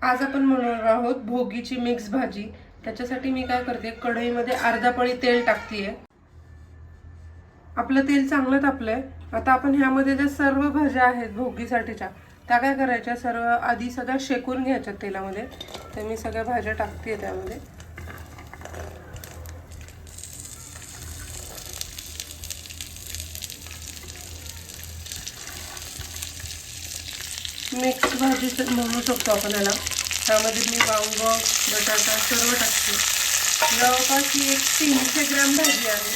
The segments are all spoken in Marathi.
आज आपण बनवणार आहोत भोगीची मिक्स भाजी। त्याच्यासाठी मी काय करते, कढईमध्ये अर्धा पळी तेल टाकतेय। आपलं तेल चांगलं तापलंय। आता आपण ह्यामध्ये जे सर्व भाज्या आहेत भोगीसाठीच्या त्या काय करायच्या, सर्व आधी सगळ्या शेकून घ्यायच्या तेलामध्ये। तर मी सगळ्या भाज्या टाकतेय त्यामध्ये। मिक्स भाजी म्हणू शकतो आपण याला। त्यामध्ये मी वांग, बटाटा सर्व टाकते। जवळपास ही एक 300 ग्रॅम भाजी आहे।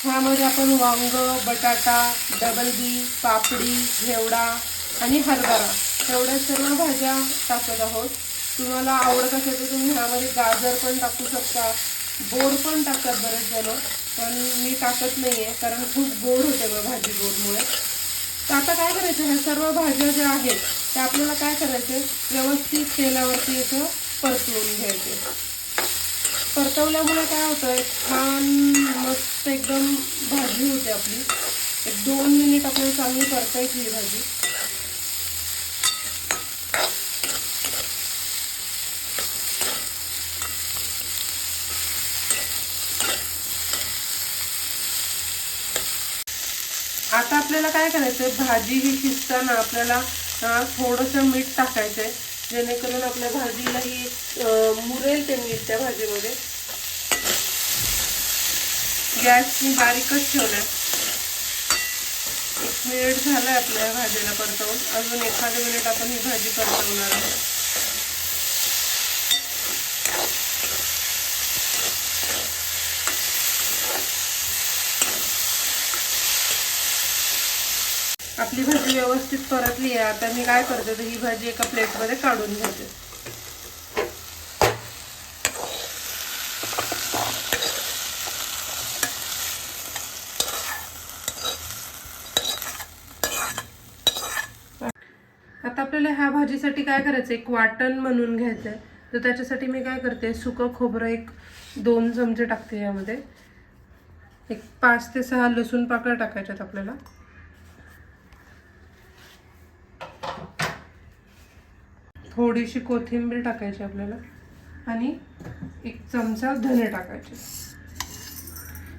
ह्यामध्ये आपण वांग, बटाटा, डबल बी, पापडी, घेवडा आणि हरभरा एवढ्या सर्व भाज्या टाकत आहोत। तुम्हाला आवडत असेल तर तुम्ही ह्यामध्ये गाजर पण टाकू शकता, गोड पण टाकतात बरेच जण, पण मी टाकत नाहीये कारण खूप गोड होते बघ भाजी गोडमुळे। तर आता काय करायचं, ह्या सर्व भाज्या ज्या आहेत त्या आपल्याला काय करायचे, व्यवस्थित तेलावरती असं परतवून घ्यायचे। परतवल्यामुळे काय होतं, छान मस्त एकदम भाजी होते आपली। एक 2 मिनिट आपल्याला चांगली परतायची ही भाजी। आता आपल्याला काय करायचंय, भाजी ही शिजताना आपल्याला थोडंसं मीठ टाकायचंय, जेणेकरून आपल्या भाजीला ही मुरेल ते मीठ त्या भाजीमध्ये। गॅस मी बारीकच ठेवलाय। 1 मिनिट झालाय आपल्या भाजीला परतवून, अजून एखाद मिनिट आपण ही भाजी परतवणार आहोत। आपली भाजी व्यवस्थित परतली आहे। आता मी काय करते, ही भाजी एका प्लेटमध्ये काढून घेते। आता आपल्याला ह्या भाजीसाठी काय करायचं, एक वाटण म्हणून घ्यायचंय। तर त्याच्यासाठी मी काय करते, सुकं खोबरं एक 2 चमचे टाकते यामध्ये। एक 5 ते 6 लसूण पाकळ्या टाकायच्यात आपल्याला। थोडीशी कोथिंबीर टाकायची आपल्याला आणि 1 चमचा धने टाकायचे।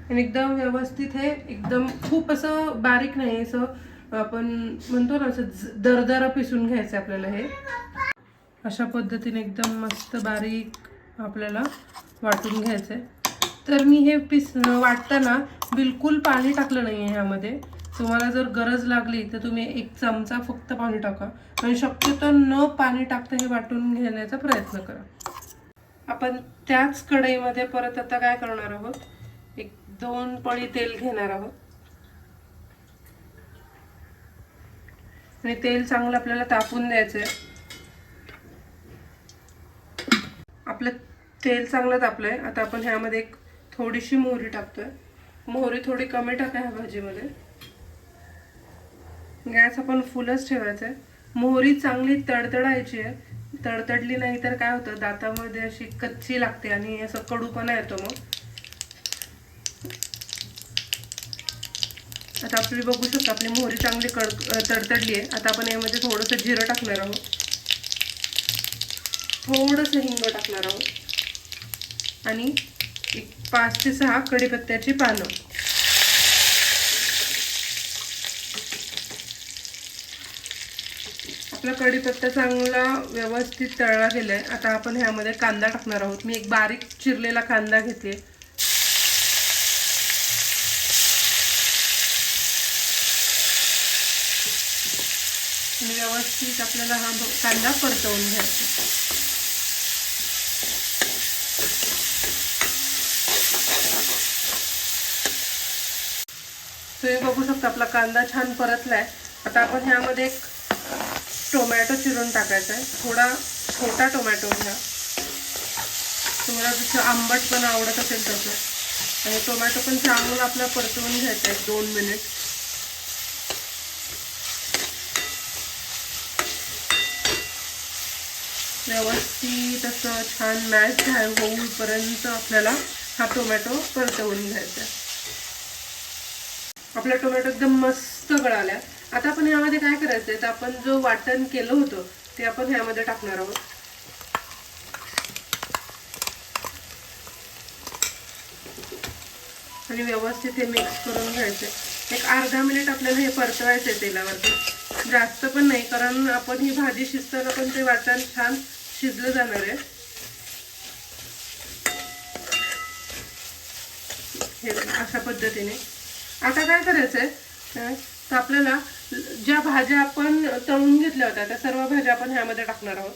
आणि एकदम व्यवस्थित हे एकदम खूप असं बारीक नाही, असं आपण म्हणतो ना असं दरदरा पिसून घ्यायचं आपल्याला। हे अशा पद्धतीने एकदम मस्त बारीक आपल्याला वाटून घ्यायचंय। तर मी हे वाटताना बिलकुल पाणी टाकलं नाहीये ह्यामध्ये। तुम्हाला जर गरज लागली तर तुम्ही 1 चमचा फक्त पाणी टाका, आणि शक्यतो न पाणी टाकता हे वाटून घेण्याचा प्रयत्न करा। आपण त्याच कढईमध्ये परत आता काय करणार आहोत, एक 2 पळी तेल घेणार आहोत। आणि तेल चांगलं आपल्याला तापून द्यायचंय। आपलं तेल चांगलं तापलंय। आता आपण ह्यामध्ये एक थोडीशी मोहरी टाकतोय। मोहरी थोडी कमी टाका ह्या भाजीमध्ये। गॅस आपण फुलच ठेवायचा आहे। मोहरी चांगली तडतडायची आहे, तडतडली नाही तर काय होतं, दातामध्ये अशी कच्ची लागते आणि असं कडूपणा येतो मग। आता आपली बघू शकता आपली मोहरी चांगली तडतडली आहे। आता आपण यामध्ये थोडंसं जिरं टाकणार आहोत, थोडंसं हिंग टाकणार आहोत आणि एक 5 ते 6 कढीपत्त्याची पानं। आपला कढीपत्ता चांगला व्यवस्थित तळला गेलाय। आता आपण ह्यामध्ये कांदा टाकणार आहोत। मी एक बारीक चिरलेला कांदा घेते आणि व्यवस्थित आपल्याला हा कांदा परतवून घ्यायचा। तुम्ही बघू शकता आपला कांदा छान परतलाय। आता आपण ह्यामध्ये एक टोमॅटो चिरून टाकायचा आहे। थोडा छोटा टोमॅटो घ्या, तुम्हाला जसं आंबटपण आवडत असेल तसं। आणि टोमॅटो पण चांगला आपला परतवून घ्यायचा आहे 2 मिनिट। व्यवस्थित असं छान मॅश होईपर्यंत आपल्याला हा टोमॅटो परतवून घ्यायचा आहे। आपला टोमॅटो एकदम मस्त गळाला। आता आपण ह्यामध्ये काय करायचंय, तर आपण जो वाटण केलं होतं ते आपण ह्यामध्ये टाकणार आहोत. आणि व्यवस्थित हे मिक्स करून घ्यायचे. एक अर्धा मिनिट आपल्याला हे परतवायचं आहे तेलावरती, जास्त पण नाही, कारण आपण ही भाजी शिजताना पण ते वाटण छान शिजलं जाणार आहे. हे अशा पद्धतीने. आता काय करायचंय, तर आपल्याला ज्या भाज्या आपण तळून घेतल्या होत्या त्या सर्व भाज्या आपण ह्यामध्ये टाकणार आहोत.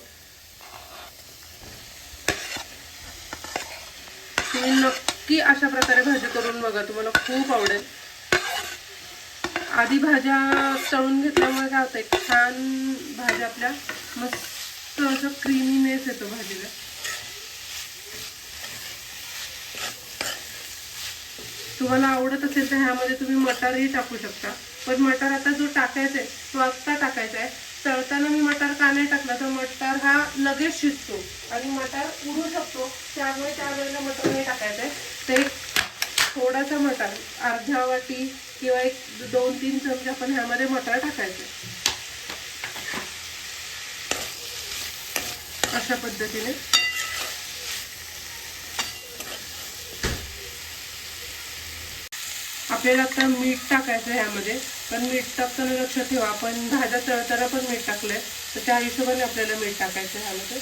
तुम्ही नक्की अशा प्रकारे भाजी करून बघा, तुम्हाला खूप आवडेल. आधी भाज्या तळून घेतल्यामुळे काय होतं, एक छान भाज्या आपल्या मस्त असं क्रीमीनेस येतो भाजीला. तुम्हाला आवडत असेल तर ह्यामध्ये तुम्ही मटारही टाकू शकता, पण मटार आता जो टाकायचा आहे तो आत्ता टाकायचा आहे. तळताना मी मटार का नाही टाकला, तर मटार हा लगेच शिजतो आणि मटार उडू शकतो, त्यामुळे त्यावेळेला मटार नाही टाकायचं आहे. तर एक थोडासा मटार, अर्ध्या वाटी किंवा एक 2-3 चमचे आपण ह्यामध्ये मटार टाकायचे. अशा पद्धतीने आपल्याला आता मीठ टाकायचं ह्यामध्ये, पण मीठ टाकताना लक्षात ठेवा आपण भाज्या तळताना पण मीठ टाकलंय, तर त्या हिशोबाने आपल्याला मीठ टाकायचं ह्यामध्ये.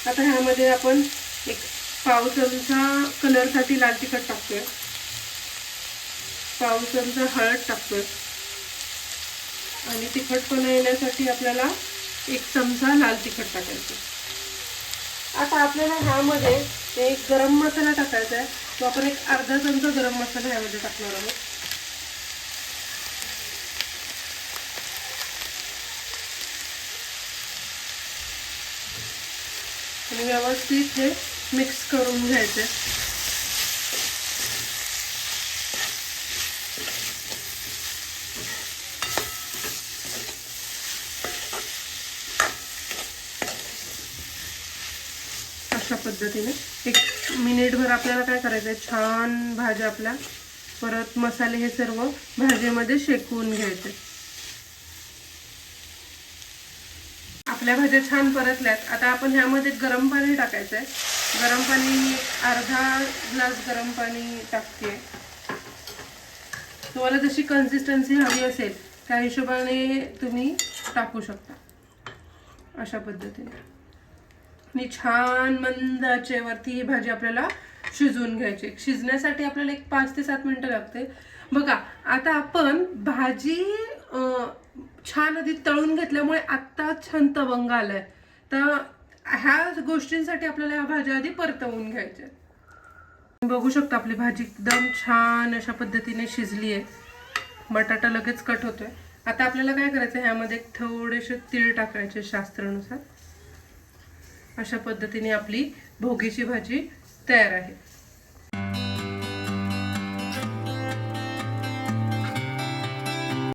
आता ह्यामध्ये आपण एक पाव चमचा कलरसाठी लाल तिखट टाकतोय, पाव चमचा हळद टाकतोय आणि तिखटपणा येण्यासाठी आपल्याला 1 चमचा लाल तिखट टाकायचं. आता आपल्याला ह्यामध्ये एक गरम मसाला टाकायचा आहे, तो आपण एक अर्धा चमचा गरम मसाला ह्यामध्ये टाकणार आहोत. आणि व्यवस्थित हे मिक्स करून घ्यायचे. अशा पद्धतीने 1 मिनिटभर आपल्याला काय करायचं आहे, छान भाज्या आपल्या परत मसाले हे सर्व भाजीमध्ये शेकवून घ्यायचे. आपल्या भाज्या छान परतल्यात. आता आपण ह्यामध्ये गरम पाणी टाकायचं आहे. गरम पाणी अर्धा ग्लास गरम पाणी टाकते. तुम्हाला जशी कन्सिस्टन्सी हवी असेल त्या हिशोबाने तुम्ही टाकू शकता. अशा पद्धतीने आणि छान मंद आचेवरती ही भाजी आपल्याला शिजवून घ्यायची. शिजण्यासाठी आपल्याला एक 5 ते 7 मिनिटं लागते. बघा आता आपण भाजी छान आधी तळून घेतल्यामुळे आत्ता छान तवंग आलाय. तर ह्या गोष्टींसाठी आपल्याला ह्या भाज्या आधी परतवून घ्यायच्या. बघू शकता आपली भाजी एकदम छान अशा पद्धतीने शिजली आहे. बटाटा लगेच कट होतोय. आता आपल्याला काय करायचं, ह्यामध्ये थोडेसे तीळ टाकायचे शास्त्रानुसार. अशा पद्धतीने आपली भोगीची भाजी तयार आहे.